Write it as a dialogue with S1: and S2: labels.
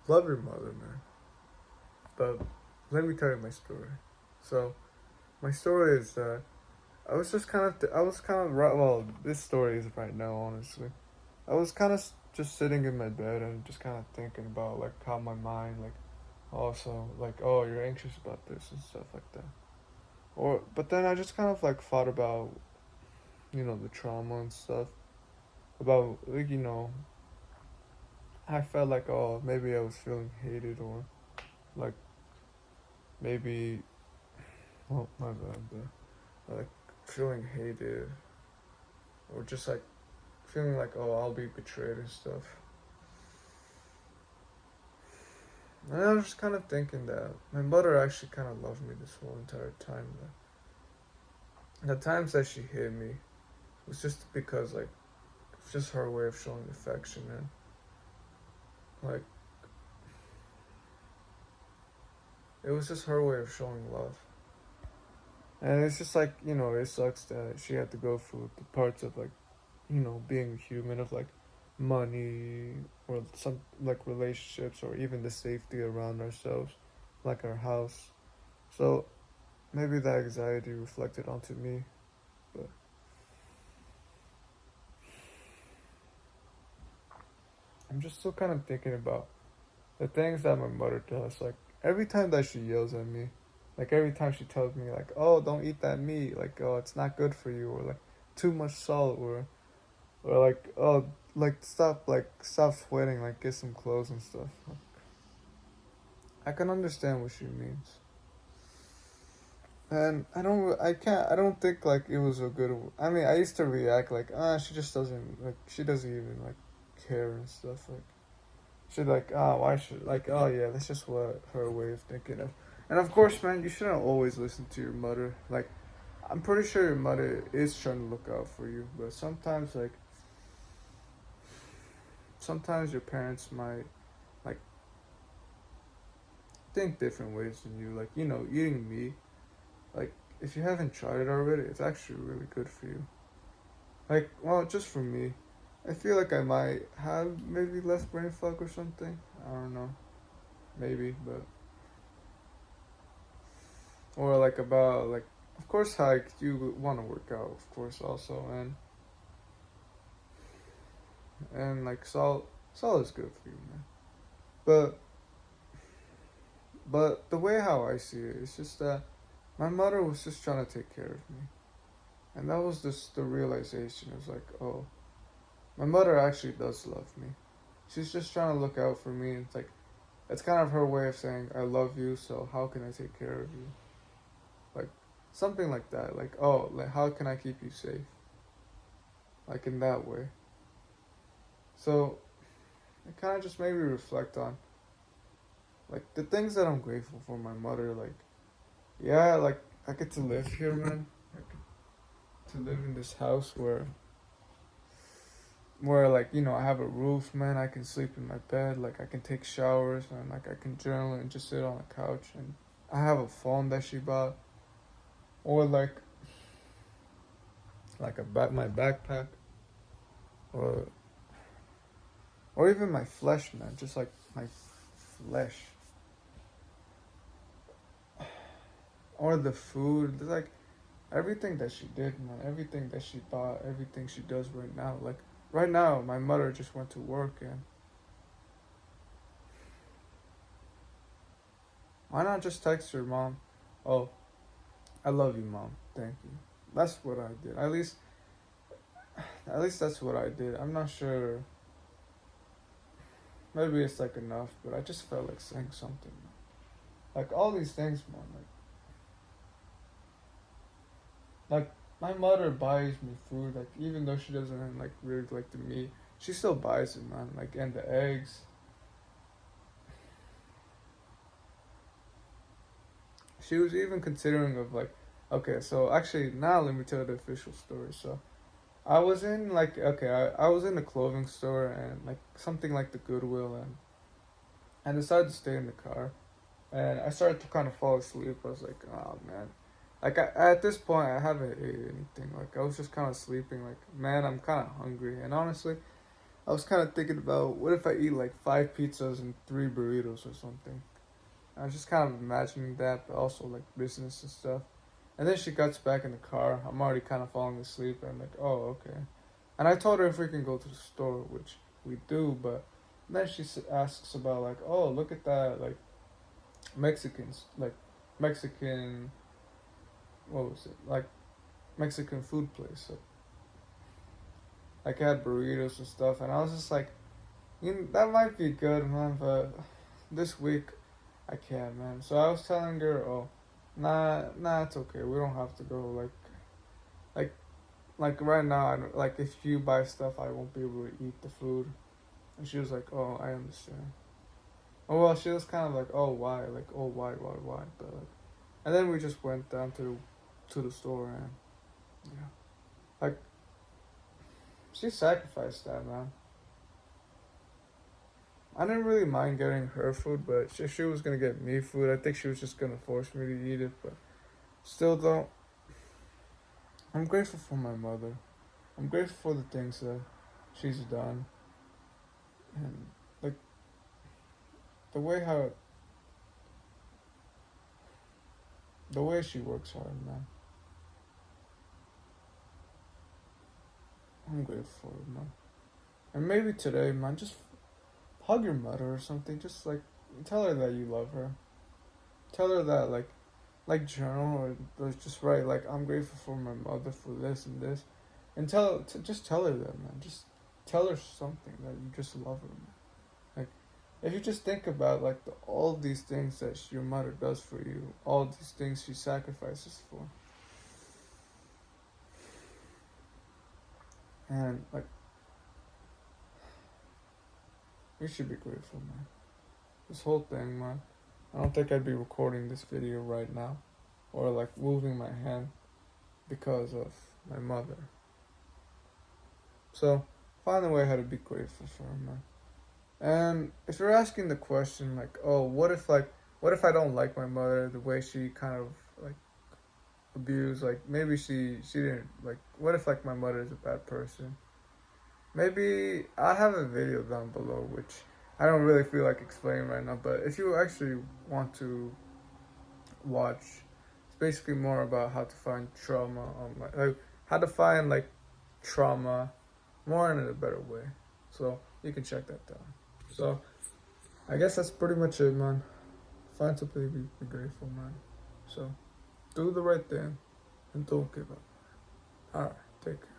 S1: love your mother, man. But let me tell you my story. So my story is that I was kind of right. Well, this story is right now, honestly. I was kind of just sitting in my bed and just kind of thinking about like how my mind like also like, oh, you're anxious about this and stuff like that. Or but then I just kind of like thought about, the trauma and stuff, about like, I felt like, oh, maybe I was feeling hated, or like maybe, oh my bad, but like feeling hated, or just like feeling like, oh, I'll be betrayed and stuff. And I was just kind of thinking that my mother actually kind of loved me this whole entire time. The times that she hit me was just because like it's just her way of showing affection, and like it was just her way of showing love. And it's just like, it sucks that she had to go through the parts of like, being human, of like money, or some like relationships, or even the safety around ourselves, like our house. So maybe that anxiety reflected onto me, but I'm just still kind of thinking about the things that my mother does. Like every time that she yells at me, like every time she tells me like, "Oh, don't eat that meat," like, "Oh, it's not good for you," or like, "Too much salt," or like, "Oh, like stop sweating, like get some clothes and stuff." I can understand what she means, and I don't think like it was a good. I mean, I used to react like, she just doesn't like, she doesn't even like care and stuff. Like she'd like, oh, why should, like, oh yeah, that's just what her way of thinking of. And of course, man, you shouldn't always listen to your mother. Like, I'm pretty sure your mother is trying to look out for you, but sometimes your parents might like think different ways than you. Like, eating meat. Like, if you haven't tried it already, it's actually really good for you. Like, well, just for me, I feel like I might have maybe less brain fog or something. I don't know, maybe, but or like about like, of course, like you want to work out, of course, also, and like salt is good for you, man. But the way how I see it, it's just that my mother was just trying to take care of me, and that was just the realization. It was like, oh, my mother actually does love me. She's just trying to look out for me. It's like it's kind of her way of saying I love you. So how can I take care of you? Like something like that. Like, oh, like how can I keep you safe? Like in that way. So it kind of just made me reflect on like the things that I'm grateful for my mother. Like, yeah, like I get to live here, man. I get to live in this house where like, I have a roof, man. I can sleep in my bed. Like I can take showers, and like I can journal and just sit on the couch. And I have a phone that she bought, or like my backpack, or even my flesh, man. Just like my flesh, or the food. Like everything that she did, man, everything that she bought, everything she does right now. Like right now, my mother just went to work, and why not just text her mom? Oh, I love you, mom. Thank you. That's what I did. At least that's what I did. I'm not sure. Maybe it's like enough, but I just felt like saying something. Like all these things, man. Like my mother buys me food. Like even though she doesn't like really like the meat, she still buys it, man. Like and the eggs. She was even considering of like, okay, so actually now let me tell the official story. So I was in like, okay, I was in a clothing store, and like something like the Goodwill, and I decided to stay in the car, and I started to kind of fall asleep. I was like, oh man, like at this point I haven't ate anything. Like I was just kind of sleeping. Like man, I'm kind of hungry, and honestly, I was kind of thinking about what if I eat like 5 pizzas and 3 burritos or something. I was just kind of imagining that, but also like business and stuff. And then she gets back in the car. I'm already kind of falling asleep, and I'm like, oh, okay. And I told her if we can go to the store, which we do, but then she asks about like, oh, look at that, like Mexican, what was it? Like Mexican food place. Like I had burritos and stuff, and I was just like, that might be good, man, but this week I can't, man. So I was telling her, oh, nah, it's okay. We don't have to go. Like, like right now, like if you buy stuff, I won't be able to eat the food. And she was like, oh, I understand. Oh well, she was kind of like, oh why, like oh why, but like, and then we just went down to the store and yeah, like she sacrificed that, man. I didn't really mind getting her food, but she was gonna get me food. I think she was just gonna force me to eat it, but still, though, I'm grateful for my mother. I'm grateful for the things that she's done, and like the way how the way she works hard, man. I'm grateful for it, man. And maybe today, man, just hug your mother or something. Just like tell her that you love her. Tell her that like journal or just write like I'm grateful for my mother for this and this, and just tell her that, man. Just tell her something that you just love her, man. Like if you just think about like all these things that your mother does for you, all these things she sacrifices for, and like you should be grateful, man. This whole thing, man. I don't think I'd be recording this video right now, or like moving my hand because of my mother. So find a way how to be grateful for her, man. And if you're asking the question like, oh, what if I don't like my mother, the way she kind of like abused, like maybe she didn't like, what if like my mother is a bad person? Maybe I have a video down below which I don't really feel like explaining right now, but if you actually want to watch, it's basically more about how to find trauma like how to find like trauma more in a better way. So you can check that out. So I guess that's pretty much it, man. Find something to be grateful, man. So do the right thing and don't give up. Alright, take care.